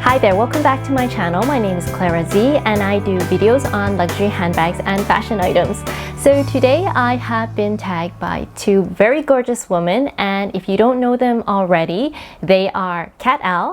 Hi there, welcome back to my channel. My name is Clara Z and I do videos on luxury handbags and fashion items. So today I have been tagged by two very gorgeous women, and if you don't know them already, they are Kat L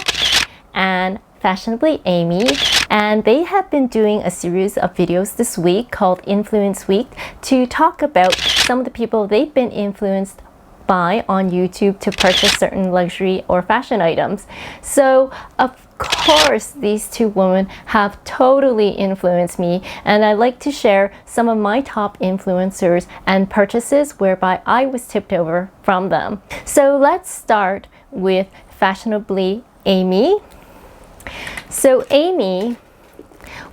and Fashionably Amy, and they have been doing a series of videos this week called Influence Week to talk about some of the people they've been influenced by on YouTube to purchase certain luxury or fashion items. So of course these two women have totally influenced me, and I like to share some of my top influencers and purchases whereby I was tipped over from them. So let's start with Fashionably Amy. So Amy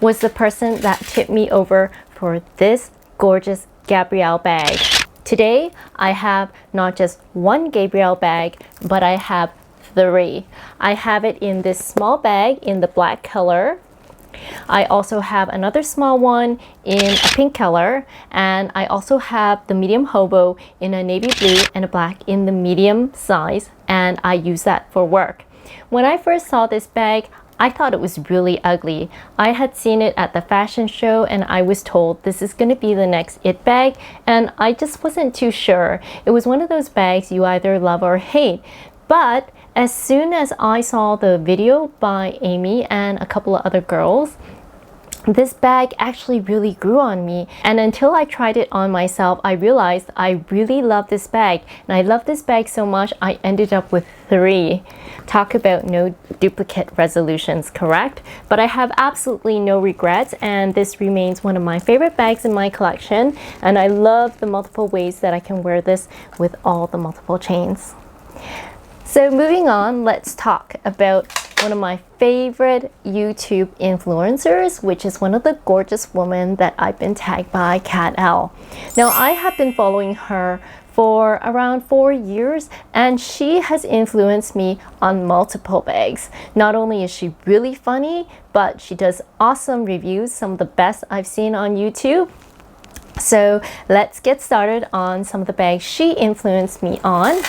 was the person that tipped me over for this gorgeous Gabrielle bag. Today, I have not just one Gabrielle bag, but I have three. I have it in this small bag in the black color. I also have another small one in a pink color, and I also have the medium hobo in a navy blue and a black in the medium size, and I use that for work. When I first saw this bag, I thought it was really ugly. I had seen it at the fashion show and I was told this is going to be the next it bag, and I just wasn't too sure. It was one of those bags you either love or hate. But as soon as I saw the video by Amy and a couple of other girls, this bag actually really grew on me, and until I tried it on myself, I realized I really love this bag, and I love this bag so much I ended up with three. Talk about no duplicate resolutions, correct? But I have absolutely no regrets, and this remains one of my favorite bags in my collection, and I love the multiple ways that I can wear this with all the multiple chains. So moving on, let's talk about one of my favorite YouTube influencers, which is one of the gorgeous women that I've been tagged by, Kat L. Now, I have been following her for around 4 years, and she has influenced me on multiple bags. Not only is she really funny, but she does awesome reviews, some of the best I've seen on YouTube. So let's get started on some of the bags she influenced me on.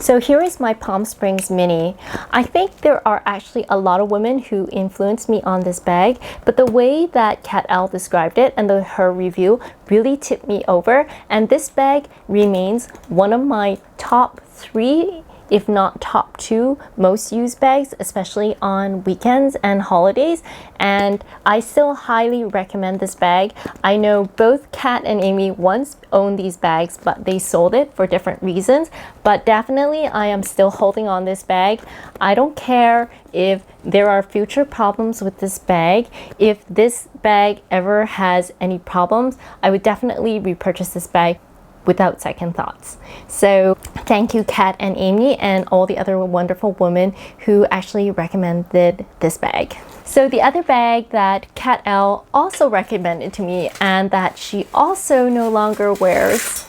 So here is my Palm Springs Mini. I think there are actually a lot of women who influenced me on this bag, but the way that Kat L described it and her review really tipped me over, and this bag remains one of my top 3, if not top 2 most used bags, especially on weekends and holidays, and I still highly recommend this bag. I know both Kat and Amy once owned these bags, but they sold it for different reasons, but definitely I am still holding on this bag. I don't care if there are future problems with this bag. If this bag ever has any problems, I would definitely repurchase this bag without second thoughts. So thank you, Kat and Amy, and all the other wonderful women who actually recommended this bag. So the other bag that Kat L also recommended to me and that she also no longer wears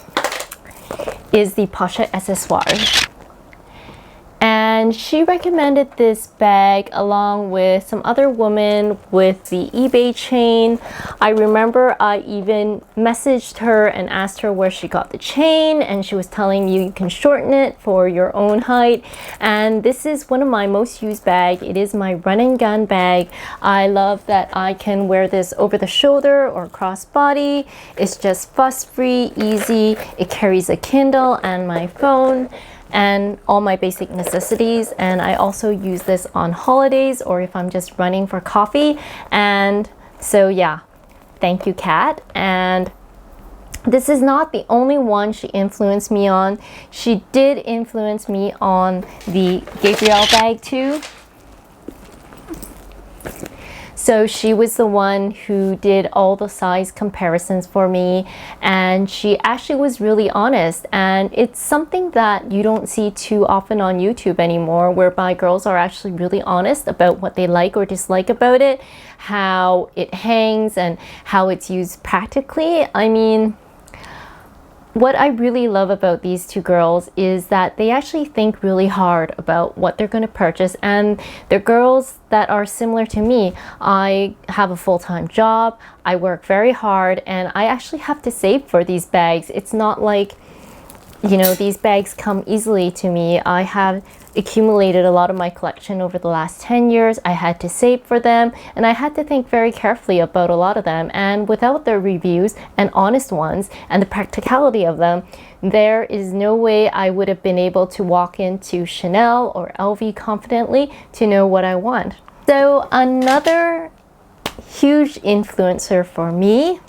is the Pochette Accessoire. And she recommended this bag along with some other women with the eBay chain. I remember I even messaged her and asked her where she got the chain, and she was telling me you can shorten it for your own height. And this is one of my most used bags. It is my run and gun bag. I love that I can wear this over the shoulder or crossbody. It's just fuss-free, easy. It carries a Kindle and my phone and all my basic necessities, and I also use this on holidays or if I'm just running for coffee. And so yeah, thank you, Kat. And this is not the only one she influenced me on. She did influence me on the Gabrielle bag too. So she was the one who did all the size comparisons for me, and she actually was really honest, and it's something that you don't see too often on YouTube anymore, whereby girls are actually really honest about what they like or dislike about it, how it hangs and how it's used practically. I mean, what I really love about these two girls is that they actually think really hard about what they're going to purchase, and they're girls that are similar to me. I have a full-time job, I work very hard, and I actually have to save for these bags. It's not like you know, these bags come easily to me. I have accumulated a lot of my collection over the last 10 years. I had to save for them, and I had to think very carefully about a lot of them. And without their reviews, and honest ones, and the practicality of them, there is no way I would have been able to walk into Chanel or LV confidently to know what I want. So another huge influencer for me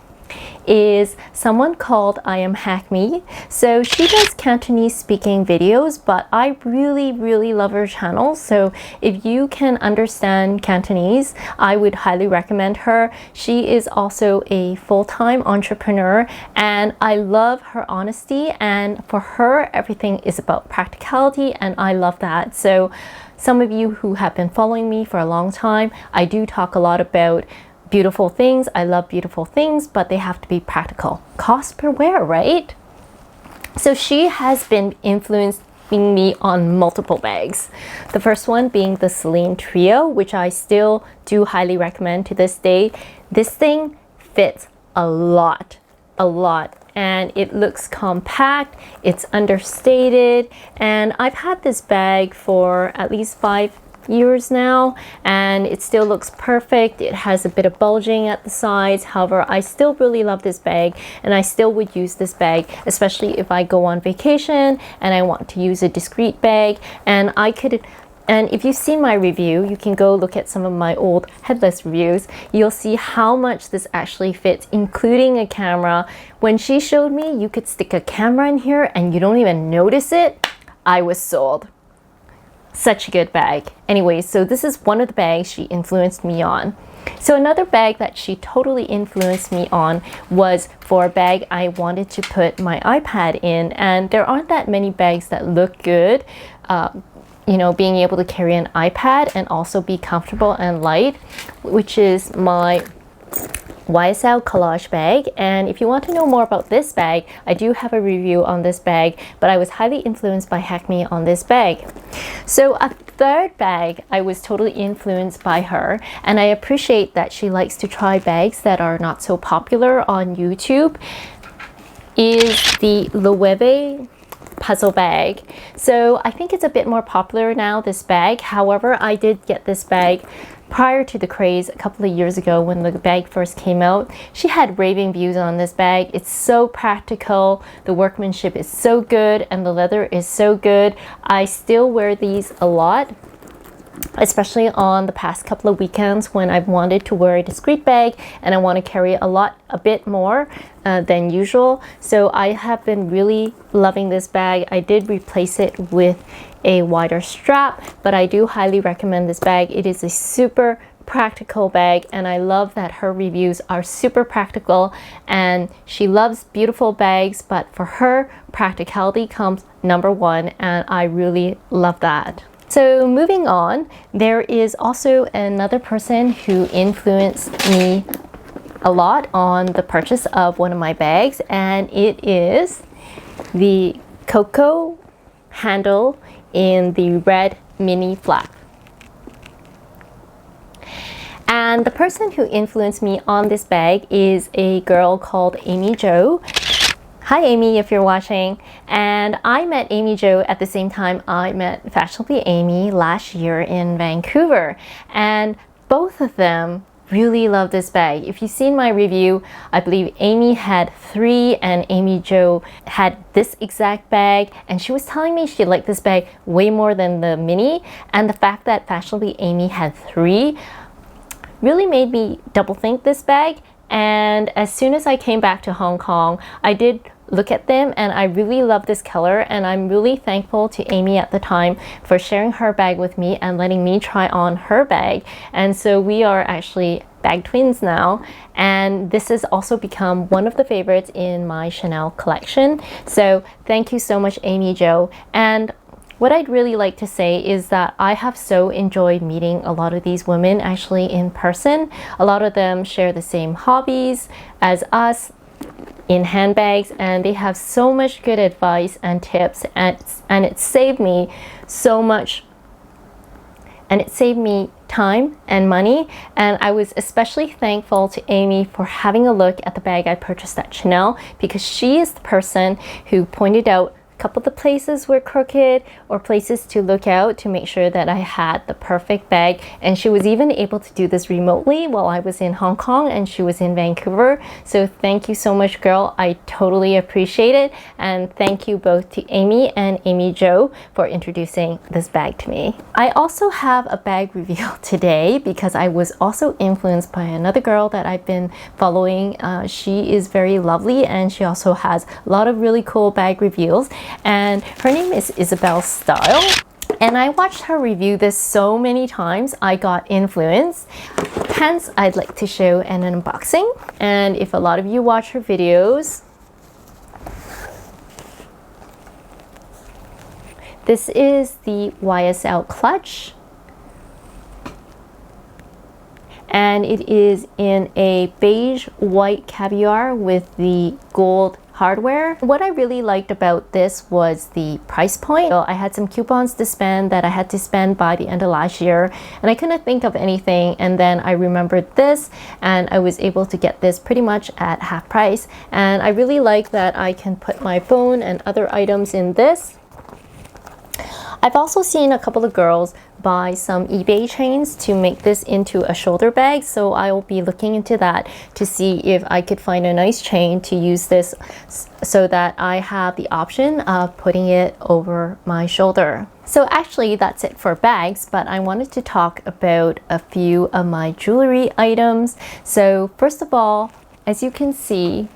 is someone called I Am Hackme. So she does Cantonese speaking videos, but I really love her channel. So if you can understand Cantonese, I would highly recommend her. She is also a full-time entrepreneur, and I love her honesty, and for her everything is about practicality, and I love that. So some of you who have been following me for a long time, I do talk a lot about beautiful things. I love beautiful things, but they have to be practical. Cost per wear, right? So she has been influencing me on multiple bags. The first one being the Celine Trio, which I still do highly recommend to this day. This thing fits a lot, and it looks compact, it's understated, and I've had this bag for at least 5 years now, and it still looks perfect. It has a bit of bulging at the sides. However, I still really love this bag, and I still would use this bag, especially if I go on vacation and I want to use a discreet bag. And if you've seen my review, you can go look at some of my old headless reviews. You'll see how much this actually fits, including a camera. When she showed me you could stick a camera in here and you don't even notice it, I was sold. Such a good bag. Anyways, so this is one of the bags she influenced me on. So another bag that she totally influenced me on was for a bag I wanted to put my iPad in, and there aren't that many bags that look good. You know, being able to carry an iPad and also be comfortable and light, which is my YSL collage bag. And if you want to know more about this bag, I do have a review on this bag, but I was highly influenced by Hackme on this bag. So a third bag, I was totally influenced by her, and I appreciate that she likes to try bags that are not so popular on YouTube, is the Loewe puzzle bag. So I think it's a bit more popular now, this bag. However, I did get this bag prior to the craze a couple of years ago when the bag first came out. She had raving views on this bag. It's so practical, the workmanship is so good, and the leather is so good. I still wear these a lot, especially on the past couple of weekends when I've wanted to wear a discreet bag and I want to carry a bit more than usual. So I have been really loving this bag. I did replace it with a wider strap, but I do highly recommend this bag. It is a super practical bag, and I love that her reviews are super practical, and she loves beautiful bags, but for her, practicality comes number one, and I really love that. So moving on, there is also another person who influenced me a lot on the purchase of one of my bags, and it is the Coco handle in the red mini flap. And the person who influenced me on this bag is a girl called Amy Jo. Hi Amy, if you're watching. And I met Amy Jo at the same time I met Fashionably Amy last year in Vancouver, and both of them really love this bag. If you've seen my review, I believe Amy had 3 and Amy Jo had this exact bag, and she was telling me she liked this bag way more than the mini, and the fact that Fashionably Amy had 3 really made me double think this bag. And as soon as I came back to Hong Kong, I did look at them, and I really love this color, and I'm really thankful to Amy at the time for sharing her bag with me and letting me try on her bag. And so we are actually bag twins now, and this has also become one of the favorites in my Chanel collection. So thank you so much, Amy Jo. And what I'd really like to say is that I have so enjoyed meeting a lot of these women actually in person. A lot of them share the same hobbies as us in handbags, and they have so much good advice and tips, and it saved me so much, and it saved me time and money. And I was especially thankful to Amy for having a look at the bag I purchased at Chanel, because she is the person who pointed out couple of the places were crooked or places to look out to make sure that I had the perfect bag. And she was even able to do this remotely while I was in Hong Kong and she was in Vancouver. So thank you so much, girl. I totally appreciate it. And thank you both to Amy and Amy Jo for introducing this bag to me. I also have a bag reveal today because I was also influenced by another girl that I've been following. She is very lovely and she also has a lot of really cool bag reveals, and her name is Isabel Style. And I watched her review this so many times, I got influenced. Hence, I'd like to show an unboxing. And if a lot of you watch her videos, this is the YSL clutch. And it is in a beige white caviar with the gold hardware. What I really liked about this was the price point. So I had some coupons to spend that I had to spend by the end of last year, and I couldn't think of anything, and then I remembered this and I was able to get this pretty much at half price. And I really like that I can put my phone and other items in this. I've also seen a couple of girls buy some eBay chains to make this into a shoulder bag, so I will be looking into that to see if I could find a nice chain to use this so that I have the option of putting it over my shoulder. So actually that's it for bags, but I wanted to talk about a few of my jewelry items. So first of all, as you can see,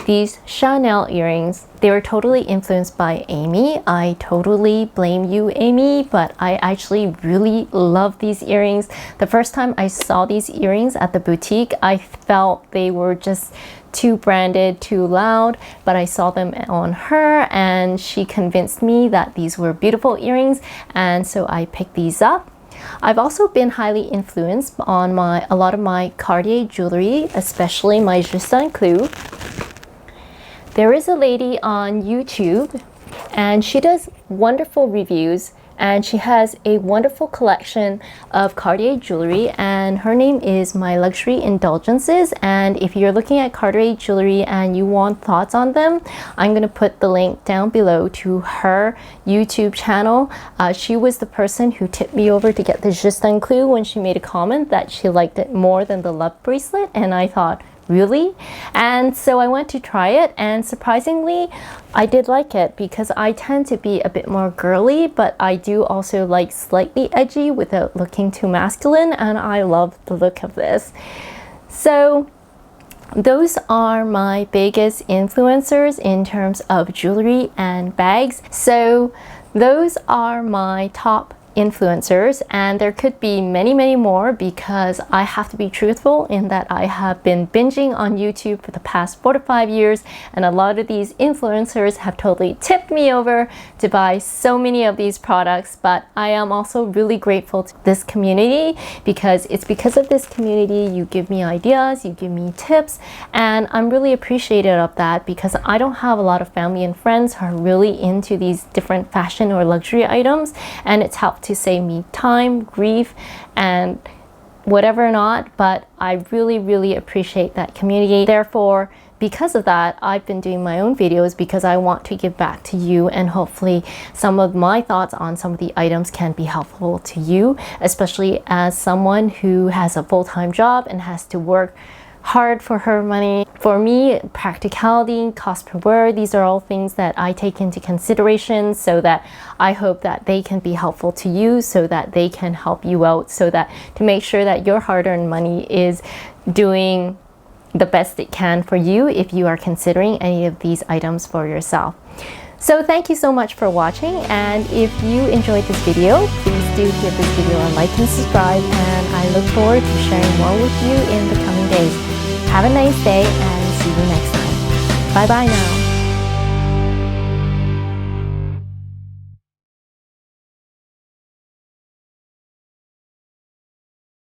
these Chanel earrings, they were totally influenced by Amy. I totally blame you, Amy, but I actually really love these earrings. The first time I saw these earrings at the boutique, I felt they were just too branded, too loud, but I saw them on her and she convinced me that these were beautiful earrings, and so I picked these up. I've also been highly influenced on a lot of my Cartier jewelry, especially my Juste un Clou. There is a lady on YouTube and she does wonderful reviews, and she has a wonderful collection of Cartier jewelry, and her name is My Luxury Indulgences. And if you're looking at Cartier jewelry and you want thoughts on them, I'm going to put the link down below to her YouTube channel. She was the person who tipped me over to get the Juste un Clou when she made a comment that she liked it more than the love bracelet, and I thought, really? And so I went to try it, and surprisingly I did like it because I tend to be a bit more girly, but I do also like slightly edgy without looking too masculine, and I love the look of this. So those are my biggest influencers in terms of jewelry and bags. So those are my top influencers, and there could be many more because I have to be truthful in that I have been binging on YouTube for the past 4 to 5 years, and a lot of these influencers have totally tipped me over to buy so many of these products. But I am also really grateful to this community because it's because of this community you give me ideas, you give me tips, and I'm really appreciative of that because I don't have a lot of family and friends who are really into these different fashion or luxury items, and it's helped to save me time, grief, and whatever not. But I really appreciate that community. Therefore, because of that, I've been doing my own videos because I want to give back to you, and hopefully some of my thoughts on some of the items can be helpful to you, especially as someone who has a full-time job and has to work hard for her money. For me, practicality, cost per wear, these are all things that I take into consideration, so that I hope that they can be helpful to you, so that they can help you out, so that to make sure that your hard-earned money is doing the best it can for you if you are considering any of these items for yourself. So thank you so much for watching, and if you enjoyed this video, please do give this video a like and subscribe, and I look forward to sharing more with you in the coming days. Have a nice day and see you next time. Bye bye now.